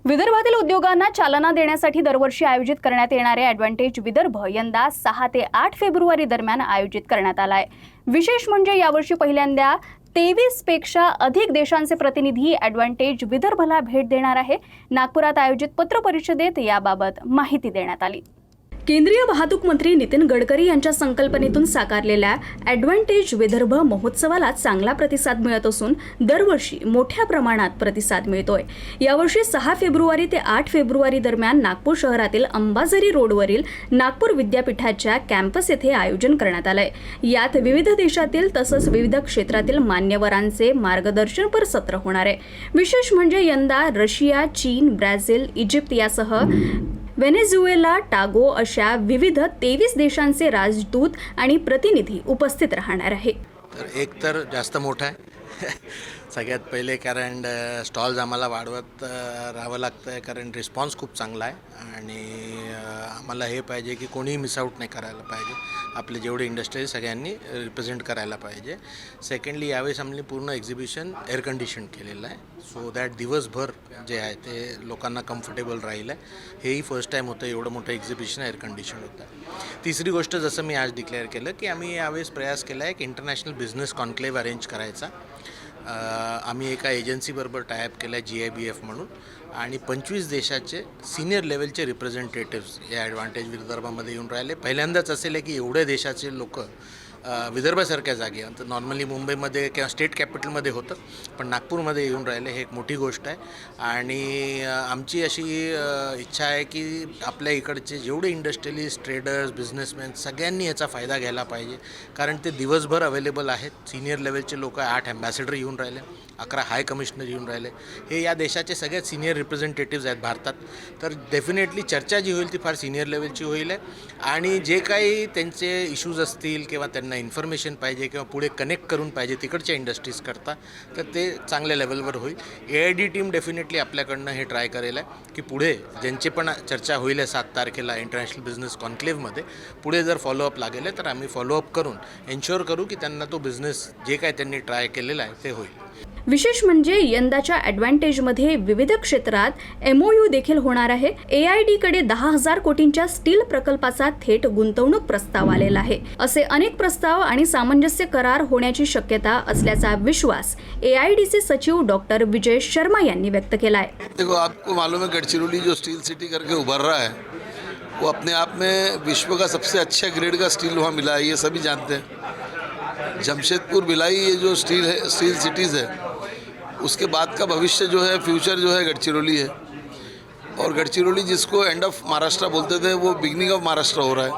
विदर्भातील उद्योगांना चालना देण्यासाठी दरवर्षी आयोजित करण्यात येणारे ॲडव्हान्टेज विदर्भ यंदा 6 ते 8 फेब्रुवारी दरम्यान आयोजित करण्यात आला आहे। विशेष म्हणजे यावर्षी पहिल्यांदा 23 पेक्षा अधिक देशांचे प्रतिनिधी ॲडव्हान्टेज विदर्भला भेट देणार आहे। नागपुरात आयोजित पत्रपरिषदेत याबाबत माहिती देण्यात आली। केंद्रीय वाहतूक मंत्री नितीन गडकरी यांच्या संकल्पनेतून साकारलेल्या ॲडव्हान्टेज विदर्भ महोत्सवाला चांगला प्रतिसाद मिळत असून दरवर्षी मोठ्या प्रमाणात प्रतिसाद मिळतोय। यावर्षी 6 फेब्रुवारी ते 8 फेब्रुवारी दरम्यान नागपूर शहरातील अंबाझरी रोडवरील नागपूर विद्यापीठाच्या कॅम्पस येथे आयोजन करण्यात आलंय। यात विविध देशातील तसंच विविध क्षेत्रातील मान्यवरांचे मार्गदर्शनपर सत्र होणार आहे। विशेष म्हणजे यंदा रशिया, चीन, ब्राझील, इजिप्त यासह व्हेनेझुएला, टागो अशा विविध 23 देशांचे राजदूत आणि प्रतिनिधी उपस्थित राहणार आहे। एक तर जास्त मोठा आहे सगळ्यात पहिले, कारण स्टॉल्स आम्हाला वाढवत राहावं लागतं आहे, कारण रिस्पॉन्स खूप चांगला आहे आणि आम्हाला हे पाहिजे की कोणीही मिसआउट नाही करायला पाहिजे। आपले जेवढे इंडस्ट्री सगळ्यांनी रिप्रेझेंट करायला पाहिजे। सेकंडली यावेळेस आम्ही पूर्ण एक्झिबिशन एअर कंडिशन केलेलं आहे, सो दॅट दिवसभर जे आहे ते लोकांना कम्फर्टेबल राहील आहे। हेही फर्स्ट टाईम होतं एवढं मोठं एक्झिबिशन एअर कंडिशन होतं। तिसरी गोष्ट, जसं मी आज डिक्लेअर केलं की आम्ही यावेळेस प्रयास केला आहे की इंटरनॅशनल बिझनेस कॉन्क्लेव्ह अरेंज करायचा। आम्ही एका एजन्सीबरोबर टायअप केला आहे GIBF म्हणून, आणि 25 देशाचे सिनियर लेवलचे रिप्रेझेंटेटिव्स या ॲडव्हान्टेज विदर्भामध्ये येऊन राहिले। पहिल्यांदाच असेल आहे की एवढ्या देशाचे लोक विदर्भासारख्या जागी, तर नॉर्मली मुंबईमध्ये किंवा स्टेट कॅपिटलमध्ये होतं, पण नागपूरमध्ये येऊन राहिले, हे एक मोठी गोष्ट आहे। आणि आमची अशी इच्छा आहे की आपल्या इकडचे जेवढे इंडस्ट्रियलिस्ट, ट्रेडर्स, बिझनेसमॅन सगळ्यांनी याचा फायदा घ्यायला पाहिजे, कारण ते दिवसभर अवेलेबल आहेत। सिनियर लेवलचे लोक 8 ॲम्बॅसेडर येऊन राहिले, 11 हाय कमिशनर येऊन राहिले, हे या देशाचे सगळ्यात सिनियर रिप्रेझेंटेटिव्स आहेत भारतात। तर डेफिनेटली चर्चा जी होईल ती फार सिनियर लेवलची होईल आहे, आणि जे काही त्यांचे इश्यूज असतील किंवा त्यांना इन्फॉर्मेशन पाहिजे किंवा पुढे कनेक्ट करून पाहिजे तिकडच्या इंडस्ट्रीज करता, तर ते चांगल्या लेवलवर होईल। AID टीम डेफिनेटली आपल्याकडनं हे ट्राय करेल आहे की पुढे ज्यांची पण चर्चा होईल आहे 7 तारखेला इंटरनॅशनल बिझनेस कॉन्क्लेव्हमध्ये, पुढे जर फॉलोअप लागेल आहे तर आम्ही फॉलोअप करून एन्श्योर करू की त्यांना तो बिझनेस जे काय त्यांनी ट्राय केलेला आहे ते होईल। विशेष म्हणजे यंदाच्या ॲडव्हान्टेजमध्ये विविध क्षेत्रात MOU देखील होणार आहे। AID कडे 10,000 कोटींच्या स्टील प्रकल्पाचा थेट गुंतवणूक प्रस्ताव आलेला आहे। असे अनेक प्रस्ताव आणि सामंजस्य करार होण्याची शक्यता असल्याचा विश्वास AIDचे सचिव डॉक्टर विजय शर्मा यांनी व्यक्त केला आहे। देखो, आपको मालूम है गढ़चिरौली जो स्टील सिटी करके उभर रहा है वो अपने आप में विश्व का सबसे अच्छा ग्रेड का स्टील वहाँ मिला है, ये सभी जानते हैं। जमशेदपुर, भिलाई, ये जो स्टील सिटीज़ है, उसके बाद का भविष्य जो है, फ्यूचर जो है, गढ़चिरौली है। और गढ़चिरौली जिसको एंड ऑफ महाराष्ट्र बोलते थे, वो बिगनिंग ऑफ महाराष्ट्र हो रहा है।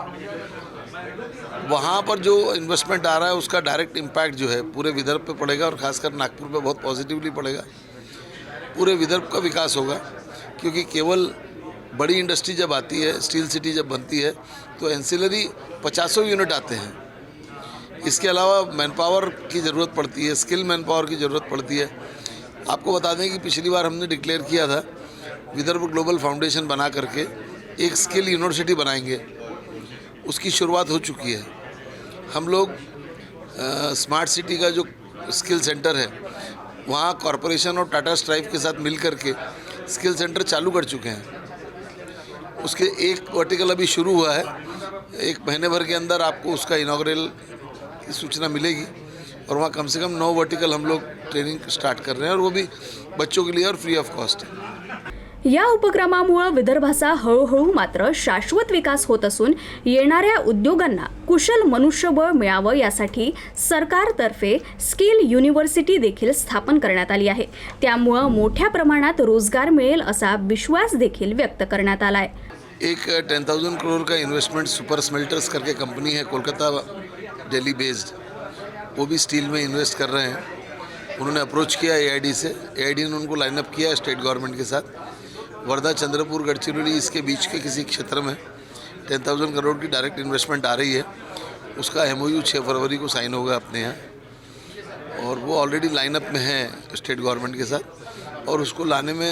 वहाँ पर जो इन्वेस्टमेंट आ रहा है उसका डायरेक्ट इम्पैक्ट जो है पूरे विदर्भ पे पड़ेगा, और ख़ासकर नागपुर पे बहुत पॉजिटिवली पड़ेगा। पूरे विदर्भ का विकास होगा, क्योंकि केवल बड़ी इंडस्ट्री जब आती है, स्टील सिटी जब बनती है, तो एंसिलरी 50 यूनिट आते हैं। इसके अलावा मैन पावर की ज़रूरत पड़ती है, स्किल मैन पावर की ज़रूरत पड़ती है। आपको बता दें कि पिछली बार हमने डिक्लेयर किया था विदर्भ ग्लोबल फाउंडेशन बना करके एक स्किल यूनिवर्सिटी बनाएंगे, उसकी शुरुआत हो चुकी है। हम लोग स्मार्ट सिटी का जो स्किल सेंटर है वहाँ कॉरपोरेशन और टाटा स्ट्राइव के साथ मिल करके स्किल सेंटर चालू कर चुके हैं। उसके एक वर्टिकल अभी शुरू हुआ है, 1 महीने भर के अंदर आपको उसका इनॉग्रेल की सूचना मिलेगी, और वहाँ कम से कम 9 वर्टिकल हम लोग ट्रेनिंग स्टार्ट कर रहे हैं, और वो भी बच्चों के लिए और फ्री ऑफ कॉस्ट है। या उपक्रमामुळे विदर्भाचा हळूहळू मात्र शाश्वत विकास होत असून येणाऱ्या उद्योगांना कुशल मनुष्यबळ मिळावं यासाठी सरकारतर्फे स्किल युनिव्हर्सिटी देखील स्थापन करण्यात आली आहे। त्यामुळे मोठ्या प्रमाणात रोजगार मिळेल असा विश्वास देखील व्यक्त करण्यात आला आहे। एक 10,000 करोड़ का इन्वेस्टमेंट सुपर स्मेल्टर्स करके कंपनी है, कोलकाता दिल्ली बेस्ड, वो भी स्टील में इन्वेस्ट कर रहे हैं। उन्होंने अप्रोच किया AID से, AID ने उनको लाइनअप किया स्टेट गवर्नमेंट के साथ। वर्धा, चंद्रपुर, गढ़चिरौली इसके बीच के किसी क्षेत्र में 10,000 करोड़ की डायरेक्ट इन्वेस्टमेंट आ रही है। उसका MOU 6 फरवरी को साइन होगा अपने यहाँ, और वो ऑलरेडी लाइनअप में है स्टेट गवर्नमेंट के साथ। और उसको लाने में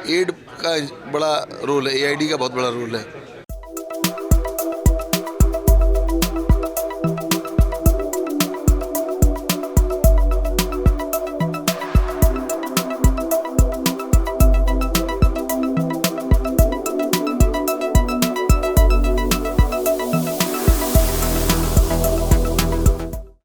एड का बड़ा रोल है, AID का बहुत बड़ा रोल है।